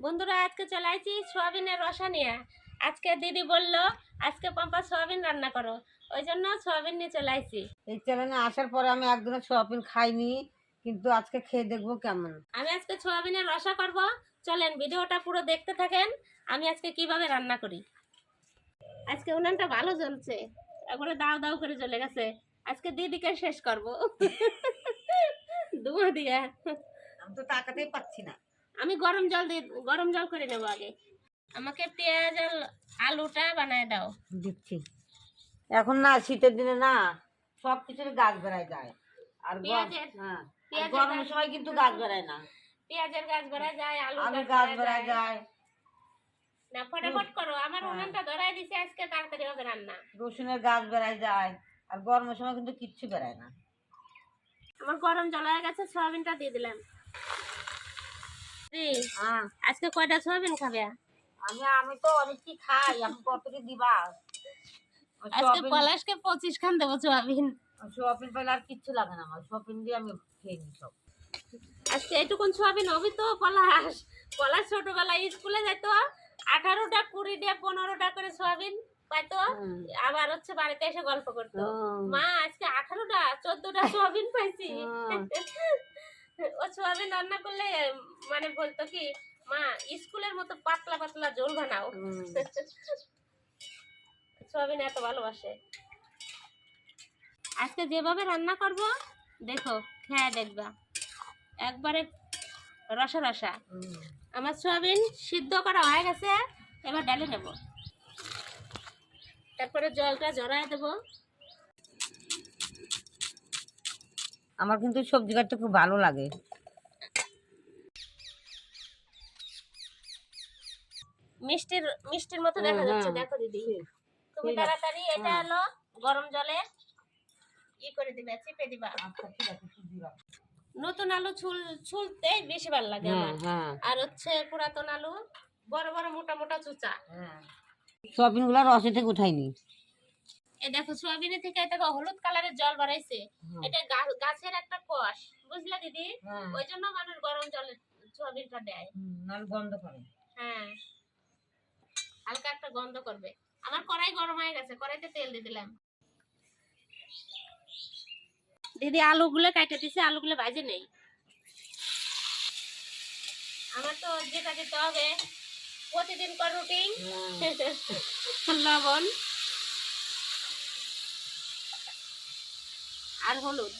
বন্ধুরা আজকে চলে আসছি সোয়াবিনের রসা নিয়ে। আজকে দিদি বললো আজকে পাম্পা সোয়াবিন রান্না করো, ওই জন্য সোয়াবিন নিয়ে চলে আসছি। এই চ্যানেলে আসার পরে আমি একদিনও সোয়াবিন খাইনি, কিন্তু আজকে খেয়ে দেখবো কেমন। আমি আজকে সোয়াবিনের রসা করব, চলেন ভিডিওটা পুরো দেখতে থাকেন আমি আজকে কিভাবে রান্না করি। আজকে উনানটা ভালো জ্বলছে, একবারে দাও দাও করে জ্বলে গেছে। আজকে দিদিকে শেষ করব ধোঁয়া দিয়া। আমি তো তাকাতেই পাচ্ছি না। আমি গরম জল করে নেব আগে। আমাকে পেঁয়াজ আর আলুটা বানায় দাও। দিচ্ছি। এখন না শীতের দিনে না সব কিছুর গাছ বেড়ায় যায়, আর গরমের সময় কিন্তু গাছ বেড়ায় না। পেঁয়াজের গাছ বেড়ায় যায়, আলু গাছ বেড়ায় যায় না। ফটাফট করো, আমার উনানটা ধরাই দিছে, আজকে তাড়াতাড়ি হবে রান্না। রসুনের গাছ বেড়ায় যায়, আর গরমের সময় কিন্তু কিচ্ছু বেড়ায় না। আমার গরম জল হয়ে গেছে, সয়াবিনটা দিয়ে দিলাম। আজকে কয়টা সয়াবিন খাবে? আমি তো অনেক কি খাই, আমি কতটি দিবা? আজকে পলাশকে 25 খান দেবো সয়াবিন। সোয়াবিন পাইলে আর কিচ্ছু লাগে না, আমার সোয়াবিন দিয়ে আমি খেয়ে নিই সব। আজকে এইটুকুন সোয়াবিন হবে তো। পলাশ ছোটবেলায় স্কুলে যেত, 18টা 20টা 15টা করে সোয়াবিন পাইতো, আবার হচ্ছে বাড়িতে এসে গল্প করতো, মা আজকে 18টা 14টা সোয়াবিন পাইছি। ও সোয়াবিন রান্না করলে মানে বলতো কি, মা স্কুলের মতো পাতলা পাতলা ঝোল বানাও। সোয়াবিন এত ভালোবাসে। আজকে যেভাবে রান্না করব দেখো, খেয়ে দেখবা, একবারে রসা রসা। আমার সোয়াবিন সিদ্ধ করা হয়ে গেছে, এবার ডালে নেব, তারপরে জলটা ঝরায় দেব। আমার কিন্তু সবজি কাটতে খুব ভালো লাগে। মিষ্টির মতো দেখা যাচ্ছে, দেখো দিদি তুমি তাড়াতাড়ি এটা হলো গরম জলে করে দিবে, চিপে দিবা। নতুন আলু ছুলতে বেশি ভালো লাগে আমার, আর হচ্ছে পুরাতন আলু বড় বড় মোটা মোটা চুচা। সোয়াবিন গুলা রসে থেকে উঠাইনি। এই দেখো সোয়াবিনের থেকে এটা হলুদ কালারের জল বাড়াইছে, এটা গাছের একটা কষ, বুঝলা দিদি? ওই জন্য মানুষ গরম জলে সোয়াবিনটা দেয়, নাহলে গন্ধ করে। হ্যাঁ, হালকা একটা গন্ধ করবে। আমার কড়াই গরম হয়ে গেছে, কড়াইতে তেল দিয়ে দিলাম। দিদি আলুগুলো কাটে দিছে, আলুগুলো ভাজে নেই। আমার তো যেটা দিতে হবে প্রতিদিন কর রুটিন, লবণ আর হলুদ,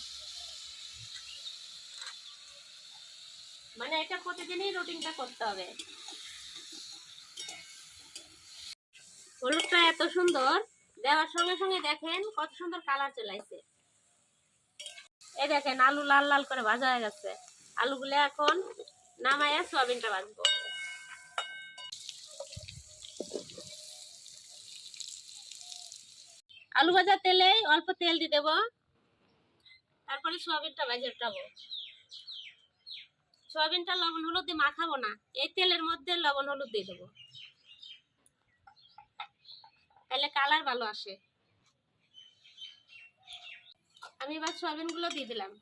মানে এটা প্রতিদিনই রুটিনটা করতে হবে। হলুদটা এত সুন্দর দেওয়ার সঙ্গে সঙ্গে দেখেন কত সুন্দর কালার চলে আসছে। এই দেখেন আলু লাল লাল করে ভাজা হয়ে গেছে। আলুগুলো এখন নামাইয়া সোয়াবিনটা ভাজবো। আলু ভাজা তেলে অল্প তেল দিয়ে দেবো, তারপরে সোয়াবিনটা ভাজে উঠাবো। সোয়াবিনটা লবণ হলুদ দিয়ে মাখাবো না, এই তেলের মধ্যে লবণ হলুদ দিয়ে দেবো, তাহলে কালার ভালো আসে। আমি এবার সোয়াবিন গুলো দিয়ে দিলাম।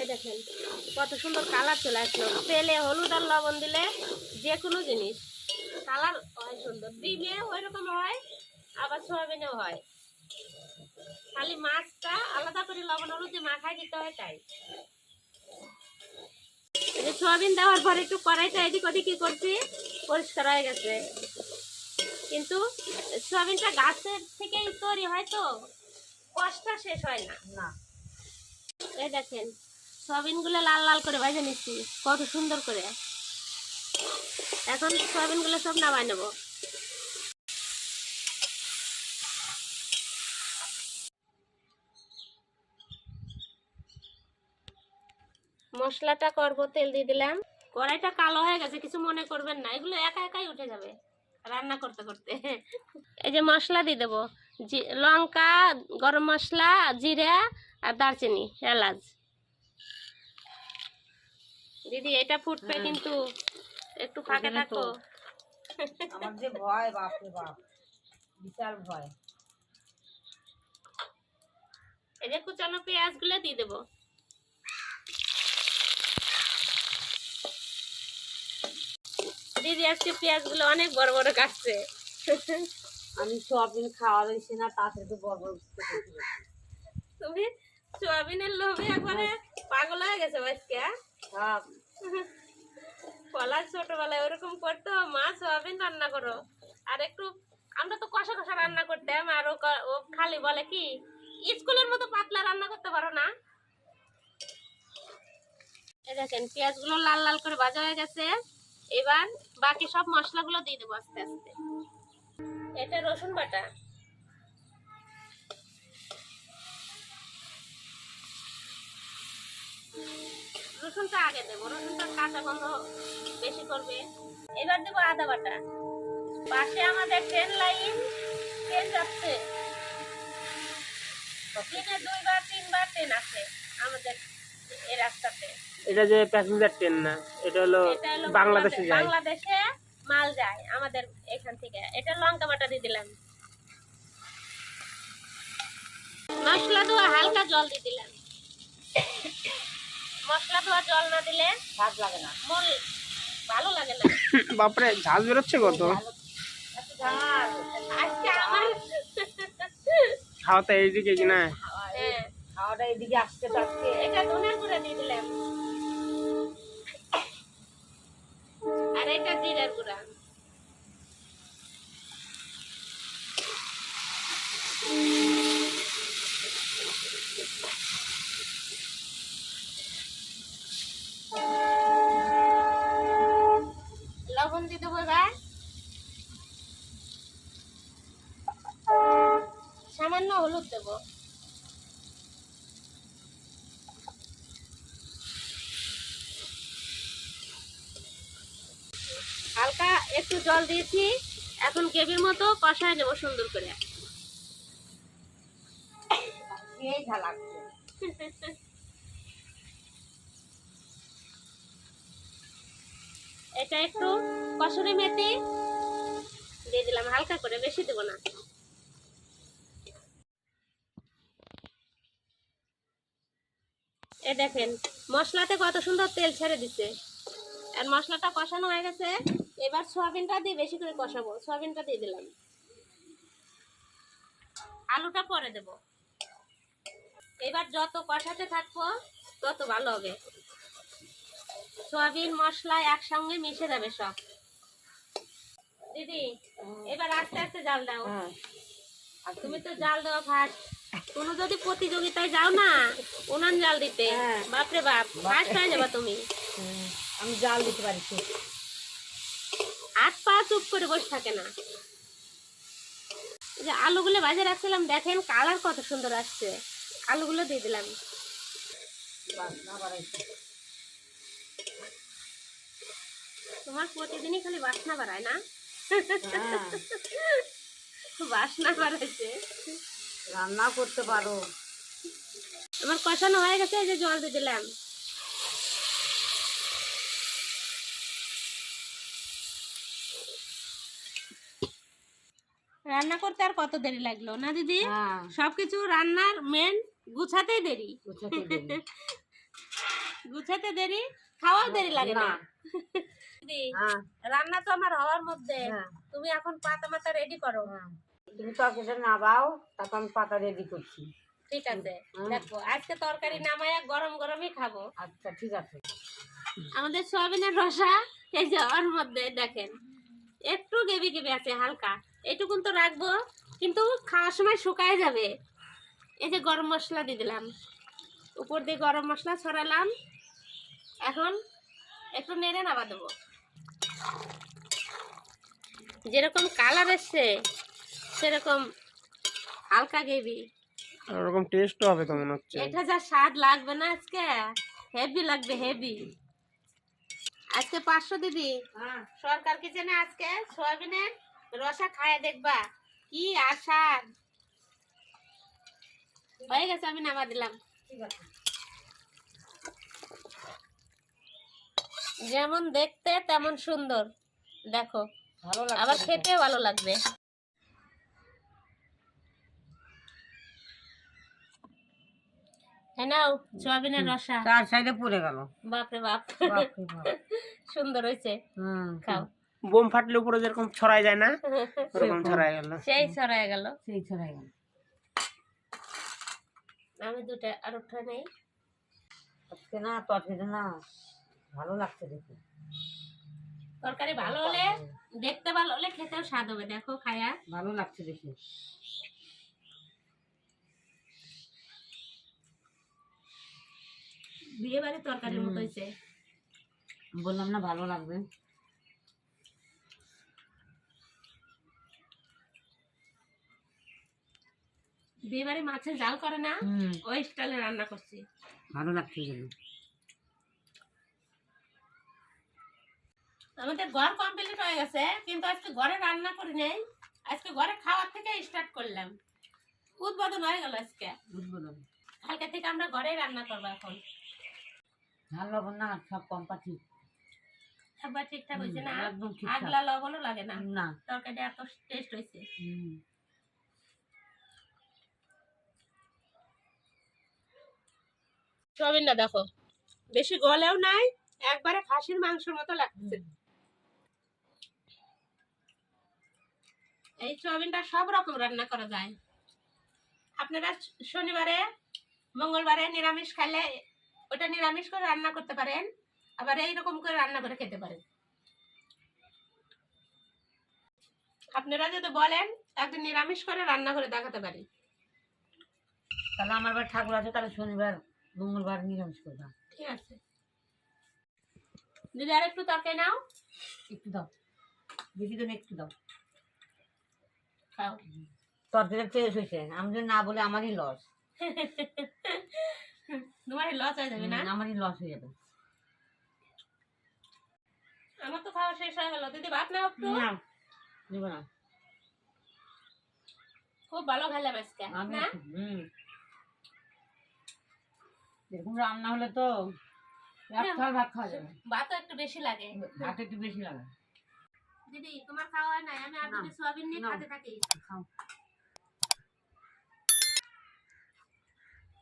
এই দেখেন কত সুন্দর কালার চলে আসলো। তেলে হলুদ আর লবণ দিলে যে কোনো জিনিস কালার হয় সুন্দর, ডিমে ওই রকম হয়, আবার সোয়াবিনেও হয়, খালি মাছটা আলাদা করে লবণ হলুদ দিয়ে মাখাই দিতে হয়। তাই সোয়াবিন দেওয়ার পরে একটু কড়াইটা এদিক ওদিক কি করছি, পরিষ্কার হয়ে গেছে। কিন্তু সোয়াবিনটা গাছের থেকেই তৈরি হয় তো কষ্টটা শেষ হয় না। এই দেখেন সোয়াবিন গুলো লাল লাল করে ভেজে নিচ্ছি কত সুন্দর করে। এখন সোয়াবিন গুলো সব নামাই নেব। মশলাটা করবো, তেল দিয়ে দিলাম। কড়াইটা কালো হয়ে গেছে, কিছু মনে করবেন না, এগুলো একা একাই উঠে যাবে রান্না করতে করতে। এই যে মশলা দিয়ে দেবো, লঙ্কা, গরম মশলা, জিরা আর দারচিনি, এলাচ। দিদি এটা ফুটবে কিন্তু একটু ফাঁকে থাকো। আমার যে ভয়, বাপ রে বাপ, বিশাল ভয়। এই যে কুচানো পেঁয়াজ গুলো দিয়ে দেবো। দিদি আজকে পেঁয়াজ গুলো অনেক বড় বড় কাটছে। আমি সোয়াবিন খাওয়া হয়েছে না, তাতে তো বড় বড় তুমি সোয়াবিনের লোভে একবারে পাগল হয়ে গেছে আজকে। সব পলাশ ছোটবেলায় ওরকম করতো, মা সোয়াবিন রান্না করো, আর একটু আমরা তো কষা কষা রান্না করতাম, আর ও খালি বলে কি স্কুলের মতো পাতলা রান্না করতে পারো না। এই দেখেন পেঁয়াজ গুলো লাল লাল করে ভাজা হয়ে গেছে। এবার বাকি সব মশলাগুলো দিয়ে দেবো আস্তে আস্তে। এটা রসুন বাটা, রসুনটা আগে দেবো, রসুনটা কাঁচা গন্ধ বেশি করবে। এবার দেবো আদা বাটা। পাশে আমাদের ট্রেন লাইন, ট্রেন যাচ্ছে, দিনে 2 বার 3 বার ট্রেন আছে আমাদের এই রাস্তাতে। এটা যে প্যাসেঞ্জার ট্রেন না, এটা হলো বাংলাদেশে যায়, বাংলাদেশে মাল যায় আমাদের এখান থেকে। এটা লঙ্কা বাটা দিয়ে দিলাম, মশলা ধোয়া হালকা জল দিয়ে দিলাম। মশলা ধোয়া জল না দিলে স্বাদ লাগে না, মন ভালো লাগে না। বাপরে ঝাল বেরোচ্ছে কত। আজকে আমার খাওয়াটা এইদিকে কিনা, হ্যাঁ খাওয়াটা এদিকে আসতে থাকছে। এটা ধনের গুঁড়া দিয়ে দিলাম, আর এটা জিরার গুঁড়া। লবণ দিয়ে দেবো এবার, সামান্য হলুদ দেবো, হালকা একটু জল দিয়েছি। এখন গ্রেভির মতো কষায় নেবো সুন্দর করে। এই ঝাল লাগছে। এটা একটু কসুরি মেথি দিয়ে দিলাম হালকা করে, বেশি দেবো না। এই দেখেন মশলাতে কত সুন্দর তেল ছেড়ে দিচ্ছে, আর মশলাটা কষানো হয়ে গেছে। এবার সয়াবিনটা দিয়ে বেশি করে কষাবো, সয়াবিনটা দিয়ে দিলাম, আলুটা পরে দেব। এবার যত কষাতে থাকবো তত ভালো হবে, সয়াবিন মশলা একসঙ্গে মিশে যাবে সব। দিদি এবার আস্তে আস্তে জাল দাও, তুমি তো জাল দেওয়া ফার্স্ট। কোনো যদি প্রতিযোগিতায় যাও না উনান জাল দিতে, বাপরে বাপ ফার্স্ট হয়ে যাবা তুমি। আমি জাল দিতে পারি, হাত পা চুপ করে বসে থাকে না। যে আলুগুলো ভাজে রাখছিলাম, দেখেন কালার কত সুন্দর আসছে। আলুগুলো দিয়ে দিলাম, তোমার প্রতিদিনই খালি বাসনা বাড়ায় না, বাসনা বাড়াইছে। রান্না করতে পারো। আমার কষানো হয়ে গেছে, এই যে জল দিয়ে দিলাম। রান্না করতে আর কত দেরি লাগলো না দিদি? সবকিছু রান্নার মেন গুছাতেই দেরি, গুছাতে দেরি, খাওয়াও দেরি লাগে না। দিদি রান্না তো আমার হওয়ার মধ্যে, তুমি এখন পাতা মাতা রেডি করো। তুমি তরকারিটা নামাও, তারপর আমি পাতা রেডি করছি। ঠিক আছে, দেখো আজকে তরকারি নামায়া গরম গরমই খাবো। আচ্ছা ঠিক আছে। আমাদের সয়াবিনের রসা এই যে ওর মধ্যে দেখেন একটু গেবি গেবি আছে হালকা, এইটুকুন তো রাখবো, কিন্তু খাওয়ার সময় শুকায় যাবে। এই যে গরম মশলা দিয়ে দিলাম, উপর দিয়ে গরম মশলা ছড়ালাম। এখন একটু নেড়ে নাবা দেবো, যেরকম কালার এসছে সেরকম হালকা গেবি, ওরকম টেস্টও হবে তো মনে হচ্ছে। এটা যা স্বাদ লাগবে না আজকে, হেভি লাগবে হেভি। আজকে 500 দিদি সরকার কিচেনে আজকে সয়াবিনের রসা খায় দেখবা কি আশার। হয়ে গেছে, আমি নামা দিলাম। যেমন দেখতে তেমন সুন্দর, দেখো আবার খেতে ভালো লাগবে। নাও সয়াবিনের রসা, চার সাইডে পড়ে গেল। বাপরে বাপ সুন্দর হয়েছে, খাও। বোম ফাটলে উপরে যেরকম ছড়াই যায় না ওরকম ছড়াই গেল। সেই ছড়ায় গেল। সেই ছড়াই গেল। আমি দুটা আর উঠা নেই। আজকে না তরকারিটা না ভালো লাগছে দেখে। তরকারি ভালো হলে, দেখতে ভালো হলে খেতেও স্বাদ হবে। দেখো খায়া ভালো লাগছে দেখে। বিয়ে বাড়ির তরকারির মতো হয়েছে। বললাম না ভালো লাগবে। বিয়ে বাড়ি মাছের জাল করে না, ওই স্টাইলে রান্না করছি। ভালো লাগছে যেন। আমাদের ঘর কমপ্লিট হয়ে গেছে, কিন্তু আজকে ঘরে রান্না করি নাই। আজকে ঘরে খাওয়ার থেকে স্টার্ট করলাম। উদ্বোধন হয়ে গেল আজকে। উদ্বোধন। কালকে থেকে আমরা ঘরেই রান্না করবো এখন। ঝাল লবণ না সব কম পাচ্ছি। সবার ঠিকঠাক হয়েছে না? একদম ঠিকঠাক। আগলা লবণও লাগে না। না। তরকারিটা এত টেস্ট হয়েছে। সবিনটা দেখো, বেশি গলেও নাই, একবারে খাসির মাংসের মতো লাগছে। এই সয়াবিনটা সব রকম রান্না করা যায়। আপনারা শনিবারে মঙ্গলবারে নিরামিষ খাইলে ওটা নিরামিষ করে রান্না করতে পারেন, আবার এইরকম করে রান্না করে খেতে পারেন। আপনারা যদি বলেন একদিন নিরামিষ করে রান্না করে দেখাতে পারি। তাহলে আমার বাড়ি ঠাকুর আছে, তাহলে শনিবার মঙ্গলবার নিরামিষ করবা। ঠিক আছে দিদি, আর একটু তরকারি নাও। একটু দাও, বেশি দিন একটু দাও। খাও। তরকারিটা টেস্ট হয়েছে, আমি যদি না বলে আমারই লস। তোমার লস হয়ে যাবে না? আমারই লস হয়ে যাবে। আমার তো খাওয়া শেষ হয়ে গেল। দিদি ভাত নাও একটু। না দেবো না। খুব ভালো খেলাম আজকে না? এরকম রান্না হলে তো এক থাল ভাত খাওয়া যাবে। ভাতও একটু বেশি লাগে। ভাত একটু বেশি লাগে। দিদি তোমার খাওয়া হয় না, আমি আর দুটো সোয়াবিন নিয়ে খেতে থাকি। খাও।